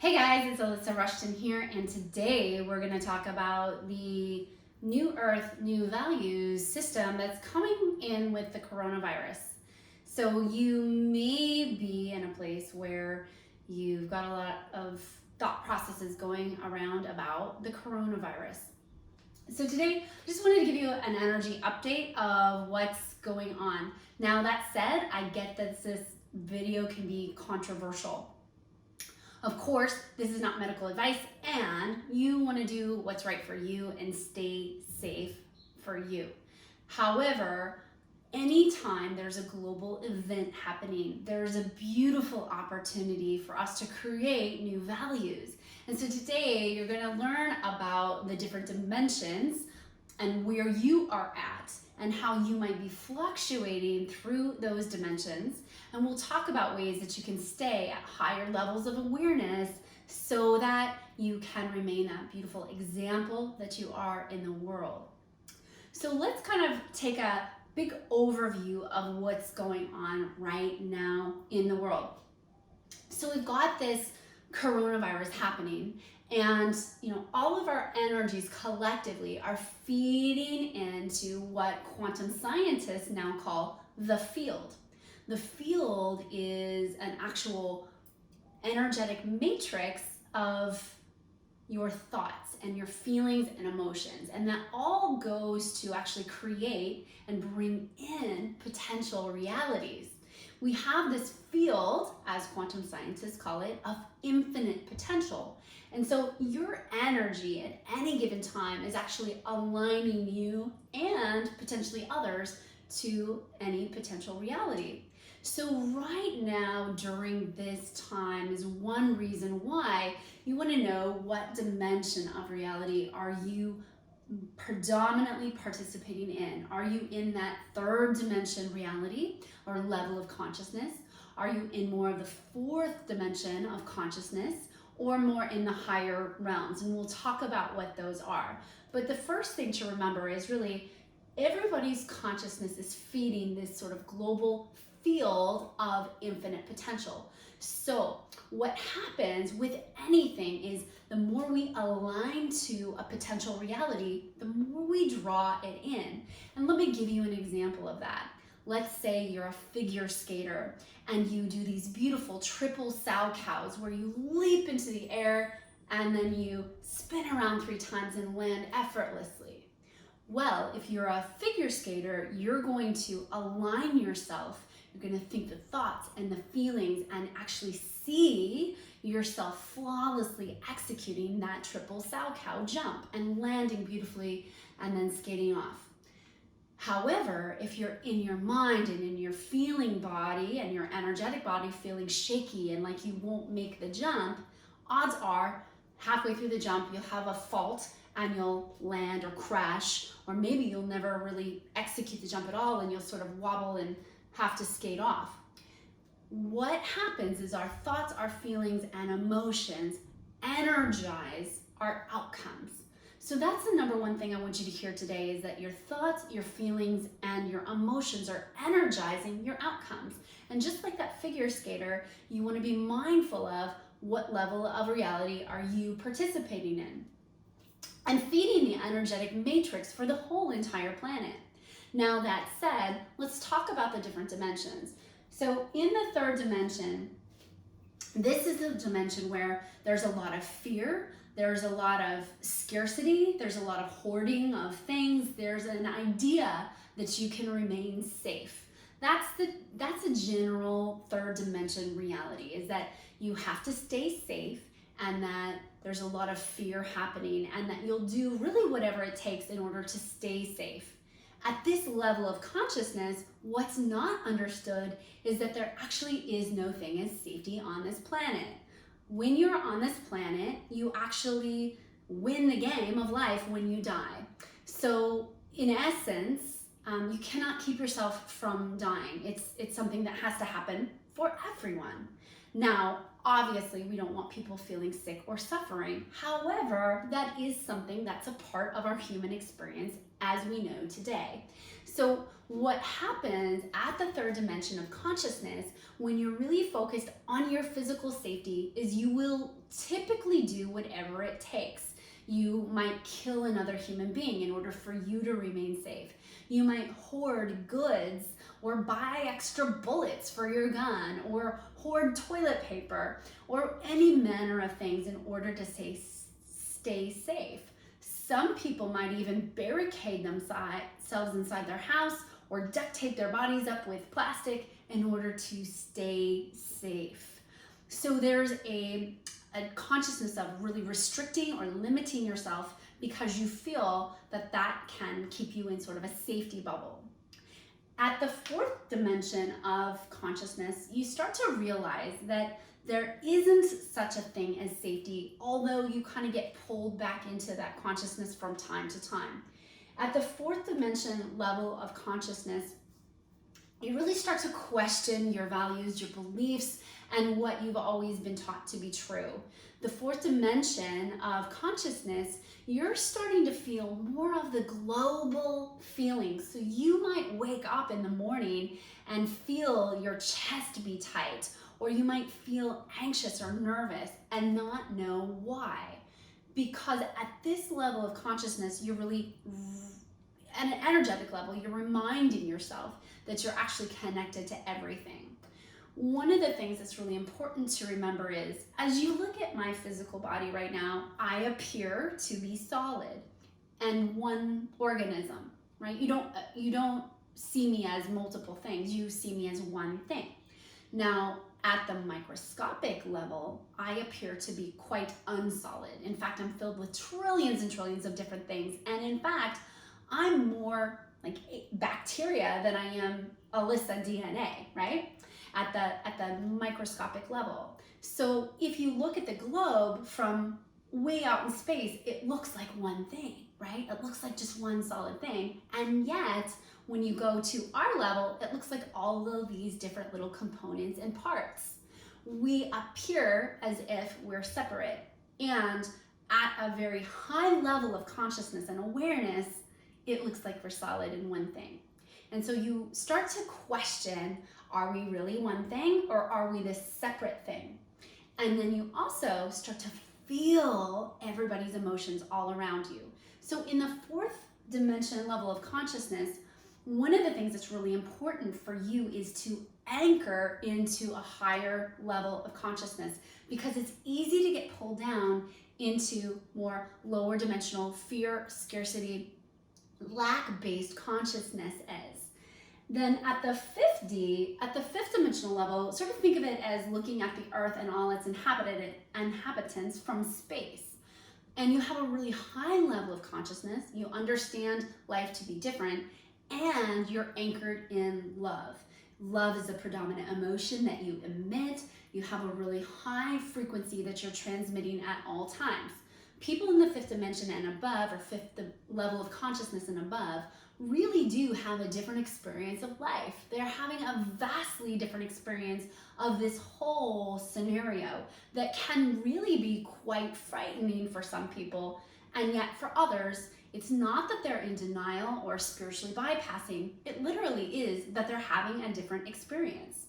Hey guys, it's Alyssa Rushton here, and today we're going to talk about the New Earth, New Values system that's coming in with the coronavirus. So you may be in a place where you've got a lot of thought processes going around about the coronavirus. So today, I just wanted to give you an energy update of what's going on. Now that said, I get that this video can be controversial. Of course, this is not medical advice, and you want to do what's right for you and stay safe for you. However, anytime there's a global event happening, there's a beautiful opportunity for us to create new values. And so today you're going to learn about the different dimensions and where you are at and how you might be fluctuating through those dimensions. And we'll talk about ways that you can stay at higher levels of awareness so that you can remain that beautiful example that you are in the world. So let's kind of take a big overview of what's going on right now in the world. So we've got this coronavirus happening, and all of our energies collectively are feeding into what quantum scientists now call the field. The field is an actual energetic matrix of your thoughts and your feelings and emotions, and that all goes to actually create and bring in potential realities. We have this field, as quantum scientists call it, of infinite potential. And so your energy at any given time is actually aligning you and potentially others to any potential reality. So right now during this time is one reason why you want to know what dimension of reality are you predominantly participating in. Are you in that third dimension reality or level of consciousness? Are you in more of the fourth dimension of consciousness or more in the higher realms? And we'll talk about what those are. But the first thing to remember is really everybody's consciousness is feeding this sort of global field of infinite potential. So what happens with anything is the more we align to a potential reality, the more we draw it in. And let me give you an example of that. Let's say you're a figure skater and you do these beautiful triple sow cows where you leap into the air and then you spin around 3 times and land effortlessly. Well, if you're a figure skater, you're going to align yourself. You're going to think the thoughts and the feelings and actually see yourself flawlessly executing that triple sow cow jump and landing beautifully and then skating off. However, if you're in your mind and in your feeling body and your energetic body feeling shaky and like you won't make the jump, odds are halfway through the jump you'll have a fault and you'll land or crash, or maybe you'll never really execute the jump at all and you'll sort of wobble and have to skate off. What happens is our thoughts, our feelings, and emotions energize our outcomes. So that's the number one thing I want you to hear today, is that your thoughts, your feelings, and your emotions are energizing your outcomes. And just like that figure skater, you want to be mindful of what level of reality are you participating in and feeding the energetic matrix for the whole entire planet. Now that said, let's talk about the different dimensions. So in the third dimension, this is the dimension where there's a lot of fear, there's a lot of scarcity, there's a lot of hoarding of things, there's an idea that you can remain safe. That's a general third dimension reality, is that you have to stay safe and that there's a lot of fear happening and that you'll do really whatever it takes in order to stay safe. At this level of consciousness, what's not understood is that there actually is no thing as safety on this planet. When you're on this planet, you actually win the game of life when you die. So in essence, you cannot keep yourself from dying. It's something that has to happen for everyone. Now, obviously, we don't want people feeling sick or suffering. However, that is something that's a part of our human experience as we know today. So what happens at the third dimension of consciousness when you're really focused on your physical safety is you will typically do whatever it takes. You might kill another human being in order for you to remain safe. You might hoard goods or buy extra bullets for your gun or hoard toilet paper or any manner of things in order to stay safe. Some people might even barricade themselves inside their house or duct tape their bodies up with plastic in order to stay safe. So there's a consciousness of really restricting or limiting yourself because you feel that that can keep you in sort of a safety bubble. At the fourth dimension of consciousness, you start to realize that there isn't such a thing as safety, although you kind of get pulled back into that consciousness from time to time. At the fourth dimension level of consciousness, you really start to question your values, your beliefs, and what you've always been taught to be true. The fourth dimension of consciousness, you're starting to feel more of the global feelings. So you might wake up in the morning and feel your chest be tight, or you might feel anxious or nervous and not know why. Because at this level of consciousness, you're really, at an energetic level, you're reminding yourself that you're actually connected to everything. One of the things that's really important to remember is, as you look at my physical body right now, I appear to be solid and one organism, right? You don't see me as multiple things. You see me as one thing. Now, at the microscopic level, I appear to be quite unsolid. In fact, I'm filled with trillions and trillions of different things. And in fact, I'm more like bacteria than I am Alyssa DNA, right? At the microscopic level. So if you look at the globe from way out in space, it looks like one thing, right? It looks like just one solid thing. And yet, when you go to our level, it looks like all of these different little components and parts. We appear as if we're separate. And at a very high level of consciousness and awareness, it looks like we're solid in one thing. And so you start to question, are we really one thing or are we this separate thing? And then you also start to feel everybody's emotions all around you. So in the fourth dimension level of consciousness, one of the things that's really important for you is to anchor into a higher level of consciousness, because it's easy to get pulled down into more lower dimensional fear, scarcity, lack-based consciousness is. Then at the fifth dimensional level, sort of think of it as looking at the earth and all its inhabitants from space. And you have a really high level of consciousness. You understand life to be different, and you're anchored in love. Love is the predominant emotion that you emit. You have a really high frequency that you're transmitting at all times. People in the fifth dimension and above, or fifth level of consciousness and above, really do have a different experience of life. They're having a vastly different experience of this whole scenario that can really be quite frightening for some people, and yet for others, it's not that they're in denial or spiritually bypassing. It literally is that they're having a different experience.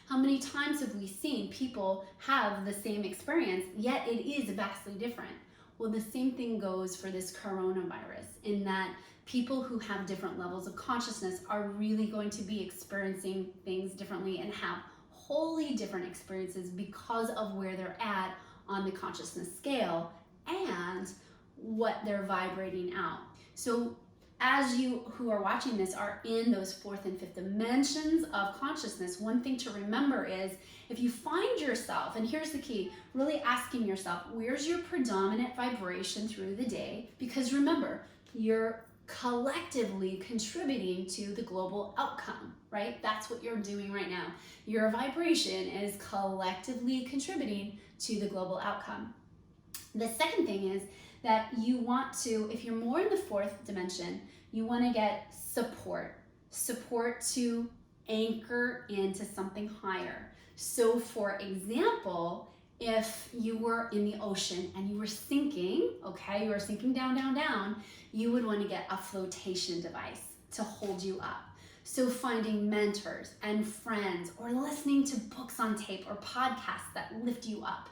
How many times have we seen people have the same experience, yet it is vastly different? Well, the same thing goes for this coronavirus, in that people who have different levels of consciousness are really going to be experiencing things differently and have wholly different experiences because of where they're at on the consciousness scale and what they're vibrating out. So as you who are watching this are in those fourth and fifth dimensions of consciousness, one thing to remember is, if you find yourself, and here's the key, really asking yourself, where's your predominant vibration through the day? Because remember, you're collectively contributing to the global outcome, right? That's what you're doing right now. Your vibration is collectively contributing to the global outcome. The second thing is that you want to, if you're more in the fourth dimension, you want to get support to anchor into something higher. So for example, if you were in the ocean and you were sinking, okay, you were sinking down, down, down, you would want to get a flotation device to hold you up. So finding mentors and friends, or listening to books on tape or podcasts that lift you up.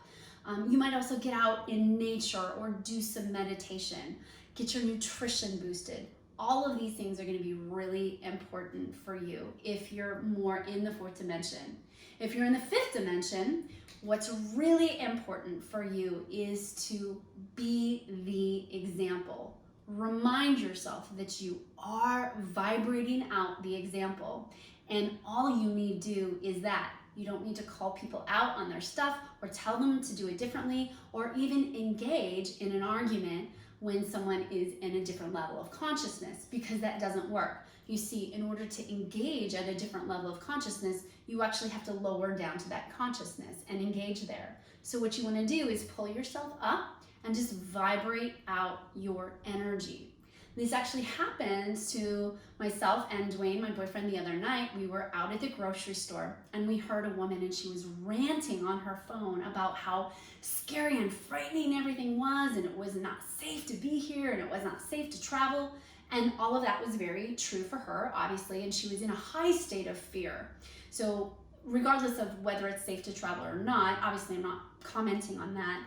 You might also get out in nature or do some meditation, get your nutrition boosted. All of these things are going to be really important for you if you're more in the fourth dimension. If you're in the fifth dimension, what's really important for you is to be the example. Remind yourself that you are vibrating out the example, and all you need to do is that. You don't need to call people out on their stuff or tell them to do it differently, or even engage in an argument when someone is in a different level of consciousness, because that doesn't work. You see, in order to engage at a different level of consciousness, you actually have to lower down to that consciousness and engage there. So what you want to do is pull yourself up and just vibrate out your energy. This actually happened to myself and Dwayne, my boyfriend, the other night. We were out at the grocery store and we heard a woman, and she was ranting on her phone about how scary and frightening everything was, and it was not safe to be here, and it was not safe to travel. And all of that was very true for her, obviously, and she was in a high state of fear. So regardless of whether it's safe to travel or not, obviously I'm not commenting on that,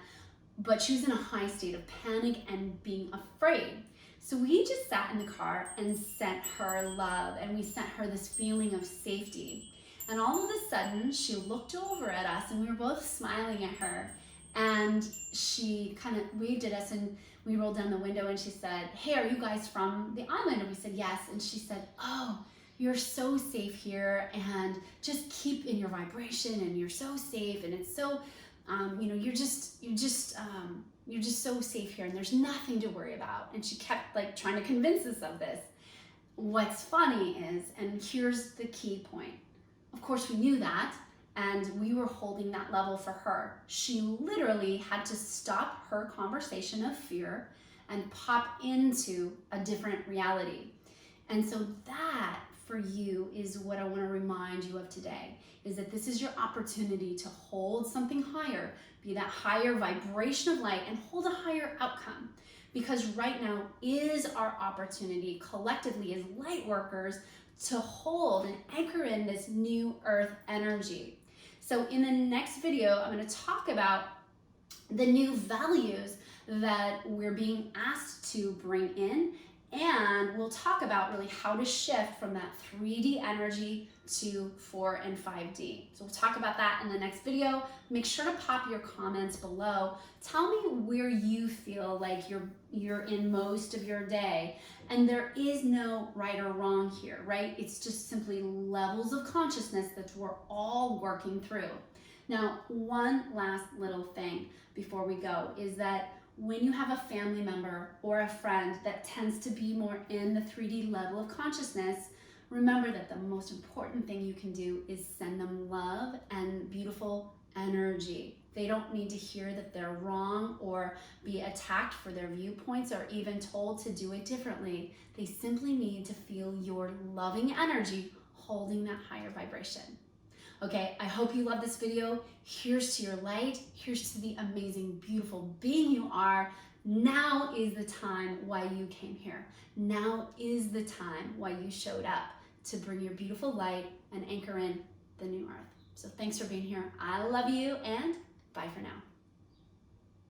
but she was in a high state of panic and being afraid. So we just sat in the car and sent her love, and we sent her this feeling of safety. And all of a sudden, she looked over at us, and we were both smiling at her. And she kind of waved at us, and we rolled down the window, and she said, "Hey, are you guys from the island?" And we said, "Yes." And she said, "Oh, you're so safe here, and just keep in your vibration, and you're so safe, and it's so, you're just so safe here, and there's nothing to worry about." And she kept like trying to convince us of this. What's funny is, and here's the key point, of course we knew that, and we were holding that level for her. She literally had to stop her conversation of fear and pop into a different reality. And so that for you is what I want to remind you of today, is that this is your opportunity to hold something higher, be that higher vibration of light, and hold a higher outcome. Because right now is our opportunity collectively as light workers to hold and anchor in this new earth energy. So in the next video, I'm going to talk about the new values that we're being asked to bring in, and we'll talk about really how to shift from that 3D energy to 4 and 5D. So we'll talk about that in the next video. Make sure to pop your comments below. Tell me where you feel like you're in most of your day. And there is no right or wrong here, right? It's just simply levels of consciousness that we're all working through. Now, one last little thing before we go is that when you have a family member or a friend that tends to be more in the 3D level of consciousness, remember that the most important thing you can do is send them love and beautiful energy. They don't need to hear that they're wrong or be attacked for their viewpoints or even told to do it differently. They simply need to feel your loving energy holding that higher vibration. Okay, I hope you love this video. Here's to your light. Here's to the amazing, beautiful being you are. Now is the time why you came here. Now is the time why you showed up to bring your beautiful light and anchor in the new earth. So thanks for being here. I love you, and bye for now.